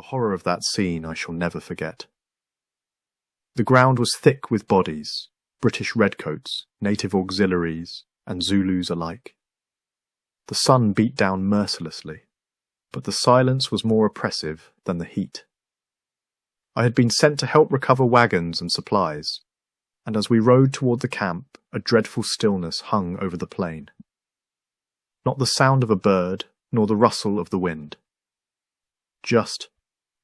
horror of that scene I shall never forget. The ground was thick with bodies, British redcoats, native auxiliaries, and Zulus alike. The sun beat down mercilessly, but the silence was more oppressive than the heat. I had been sent to help recover wagons and supplies, and as we rode toward the camp, a dreadful stillness hung over the plain. Not the sound of a bird, nor the rustle of the wind. Just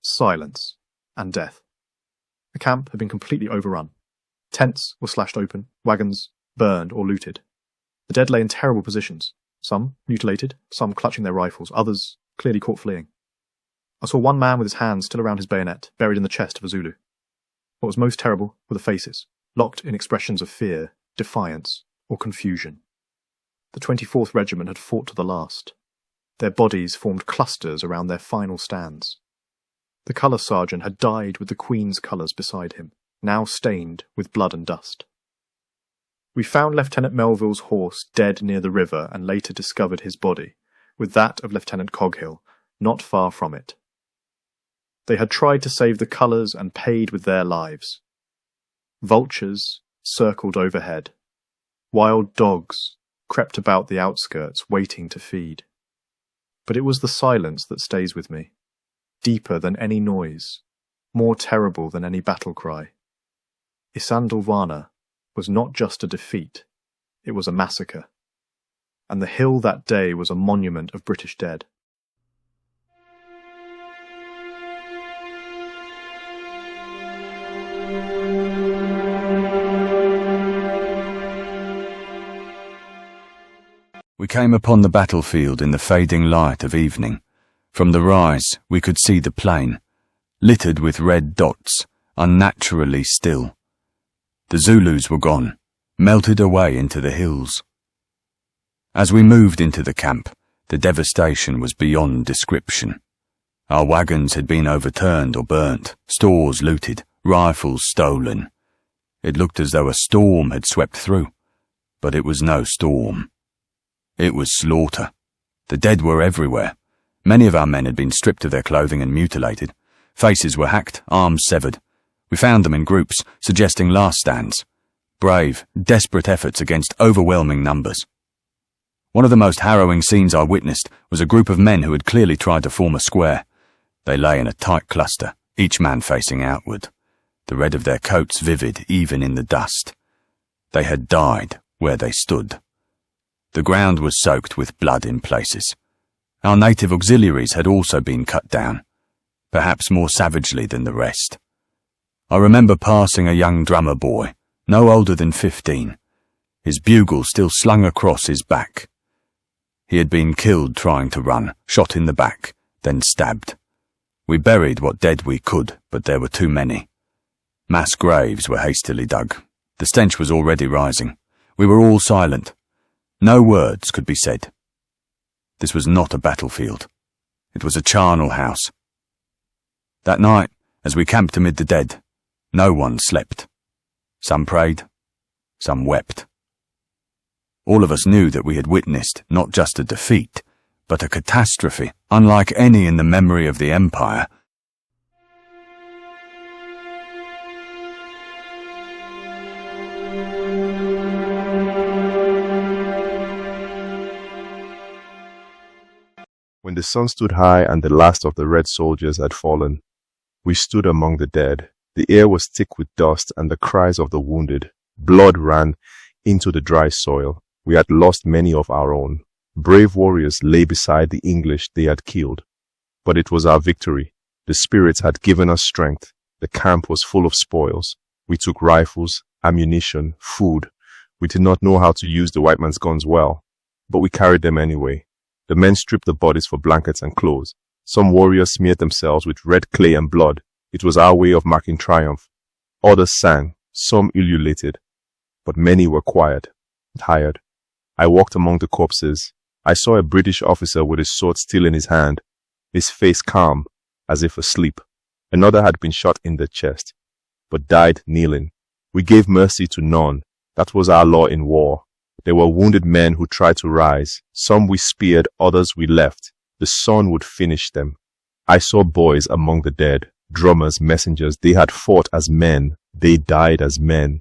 silence and death. The camp had been completely overrun. Tents were slashed open, wagons burned or looted. The dead lay in terrible positions, some mutilated, some clutching their rifles, others clearly caught fleeing. I saw one man with his hands still around his bayonet, buried in the chest of a Zulu. What was most terrible were the faces, locked in expressions of fear, defiance, or confusion. The 24th Regiment had fought to the last. Their bodies formed clusters around their final stands. The colour sergeant had died with the Queen's colours beside him, now stained with blood and dust. We found Lieutenant Melville's horse dead near the river and later discovered his body, with that of Lieutenant Coghill, not far from it. They had tried to save the colours and paid with their lives. Vultures circled overhead. Wild dogs crept about the outskirts, waiting to feed. But it was the silence that stays with me, deeper than any noise, more terrible than any battle cry. Isandlwana was not just a defeat, it was a massacre. And the hill that day was a monument of British dead. We came upon the battlefield in the fading light of evening. From the rise we could see the plain, littered with red dots, unnaturally still. The Zulus were gone, melted away into the hills. As we moved into the camp, the devastation was beyond description. Our wagons had been overturned or burnt, stores looted, rifles stolen. It looked as though a storm had swept through, but it was no storm. It was slaughter. The dead were everywhere. Many of our men had been stripped of their clothing and mutilated. Faces were hacked, arms severed. We found them in groups, suggesting last stands. Brave, desperate efforts against overwhelming numbers. One of the most harrowing scenes I witnessed was a group of men who had clearly tried to form a square. They lay in a tight cluster, each man facing outward, the red of their coats vivid even in the dust. They had died where they stood. The ground was soaked with blood in places. Our native auxiliaries had also been cut down, perhaps more savagely than the rest. I remember passing a young drummer boy, no older than 15, his bugle still slung across his back. He had been killed trying to run, shot in the back, then stabbed. We buried what dead we could, but there were too many. Mass graves were hastily dug. The stench was already rising. We were all silent. No words could be said. This was not a battlefield. It was a charnel house. That night, as we camped amid the dead, no one slept. Some prayed, some wept. All of us knew that we had witnessed not just a defeat, but a catastrophe unlike any in the memory of the Empire. When the sun stood high and the last of the red soldiers had fallen, we stood among the dead. The air was thick with dust and the cries of the wounded. Blood ran into the dry soil. We had lost many of our own. Brave warriors lay beside the English they had killed. But it was our victory. The spirits had given us strength. The camp was full of spoils. We took rifles, ammunition, food. We did not know how to use the white man's guns well, but we carried them anyway. The men stripped the bodies for blankets and clothes. Some warriors smeared themselves with red clay and blood. It was our way of marking triumph. Others sang, some ululated, but many were quiet, tired. I walked among the corpses. I saw a British officer with his sword still in his hand, his face calm, as if asleep. Another had been shot in the chest, but died kneeling. We gave mercy to none. That was our law in war. There were wounded men who tried to rise. Some we speared, others we left. The sun would finish them. I saw boys among the dead, drummers, messengers. They had fought as men. They died as men.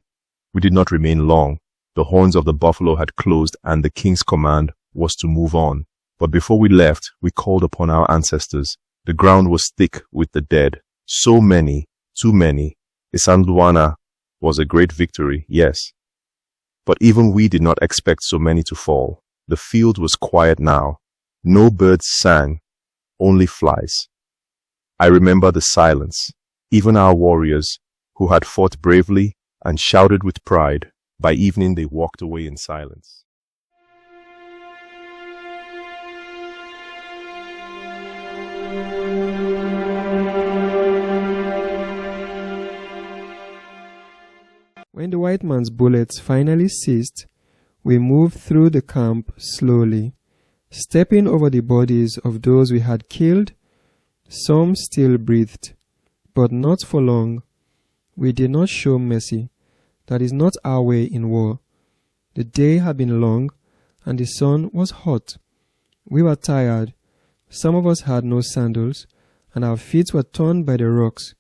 We did not remain long. The horns of the buffalo had closed, and the king's command was to move on. But before we left, we called upon our ancestors. The ground was thick with the dead. So many, too many. Isandlwana was a great victory, yes. But even we did not expect so many to fall. The field was quiet now. No birds sang, only flies. I remember the silence. Even our warriors, who had fought bravely and shouted with pride, by evening they walked away in silence. When the white man's bullets finally ceased, we moved through the camp slowly, stepping over the bodies of those we had killed. Some still breathed, but not for long. We did not show mercy. That is not our way in war. The day had been long, and the sun was hot. We were tired. Some of us had no sandals, and our feet were torn by the rocks.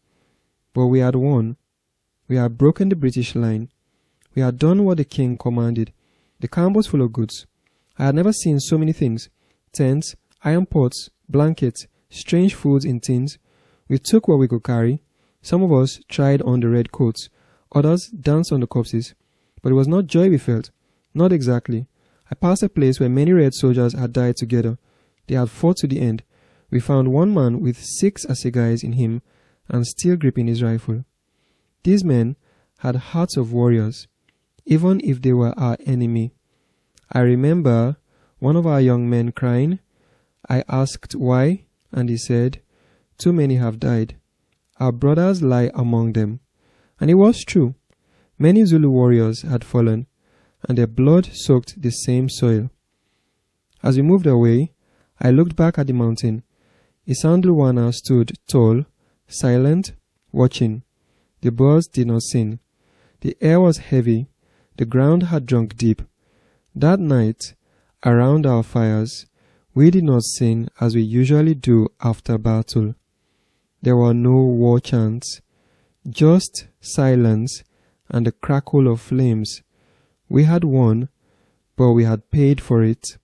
But we had won. We had broken the British line. We had done what the king commanded. The camp was full of goods. I had never seen so many things. Tents, iron pots, blankets, strange foods in tins. We took what we could carry. Some of us tried on the red coats. Others danced on the corpses. But it was not joy we felt. Not exactly. I passed a place where many red soldiers had died together. They had fought to the end. We found one man with 6 assegais in him and still gripping his rifle. These men had hearts of warriors, even if they were our enemy. I remember one of our young men crying. I asked why, and he said, "Too many have died. Our brothers lie among them." And it was true. Many Zulu warriors had fallen, and their blood soaked the same soil. As we moved away, I looked back at the mountain. Isandlwana stood tall, silent, watching. The birds did not sing. The air was heavy. The ground had drunk deep. That night, around our fires, we did not sing as we usually do after battle. There were no war chants, just silence and the crackle of flames. We had won, but we had paid for it.